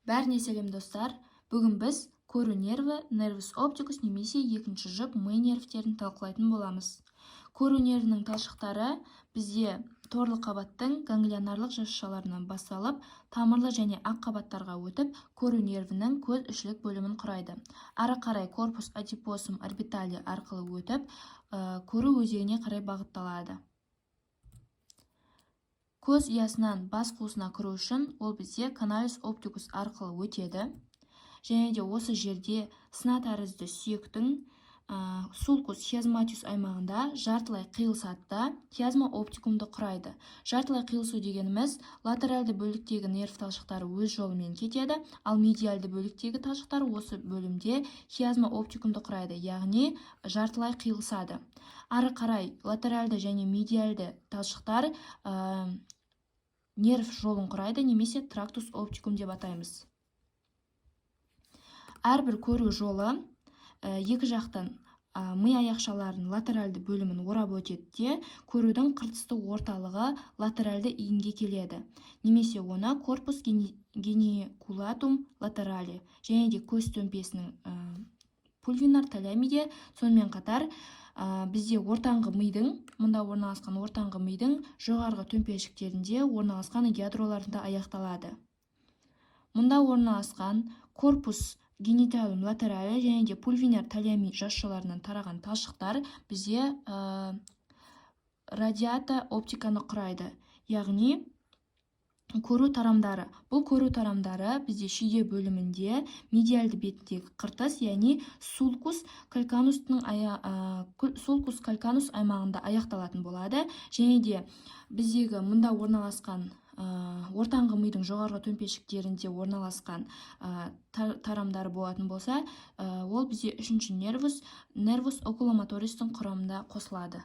Бәріне сәлем достар. Бүгін біз көру нерві, нервус оптикус немесе екінші жұп ми нервтерін талқылайтын боламыз. Көру нервінің талшықтары бізде торлы қабаттың ганглионарлық жасушаларынан басталып, тамырлы және ақ қабаттарға өтіп, көру нервінің көз ішілік бөлімін құрайды. Ары қарай корпус адипосум орбитали арқылы өтіп, көру өзегіне қарай бағытталады. Көз ұясынан бас қуысына кіру үшін ол бізде каналис оптикус арқылы өтеді. Және де осы жерде сына тәрізді сүйектің сулкус хиазматиус аймағында жартылай қиылысады, хиазма оптикумды құрайды. Жартылай қиылысу дегеніміз латеральды бөліктегі нерв талшықтары өз жолымен кетеді, ал медиальды бөліктегі талшықтар осы бөлімде хиазма оптикумды құрайды, яғни жартылай қиылысады. Ары қарай латеральды және медиальды талшықтар нерв жолын құрайды, немесе трактус оптикум деп атаймыз. Әрбір көру жолы екі жақтан ми аяқшаларының латеральды бөлімін орап өтеді де, көрудің қыртысты орталығы латеральды иінге келеді, немесе оны корпус геникулатум латерали және де көз төмпесінің пульвинар талямиде, сонымен қатар бізде ортаңғы мидың, мұнда орналасқан ортаңғы мидың жоғарғы төмпешіктерінде орналасқан ядроларында аяқталады. Мұнда орналасқан корпус гениталум латерали және де пульвинар талями жасушаларынан тараған талшықтар бізде радиата оптиканы құрайды, яғни көру тарамдары. Бұл көру тарамдары бізде шүйде бөлімінде медиальды беттегі қыртыс, яғни сулкус кальканус аймағында аяқталатын болады. Және де біздегі мұнда орналасқан ортаңғы мидың жоғарғы төмпешіктерінде орналасқан тарамдары болатын болса, ол бізде үшінші нервус окуломотористің құрамында қосылады.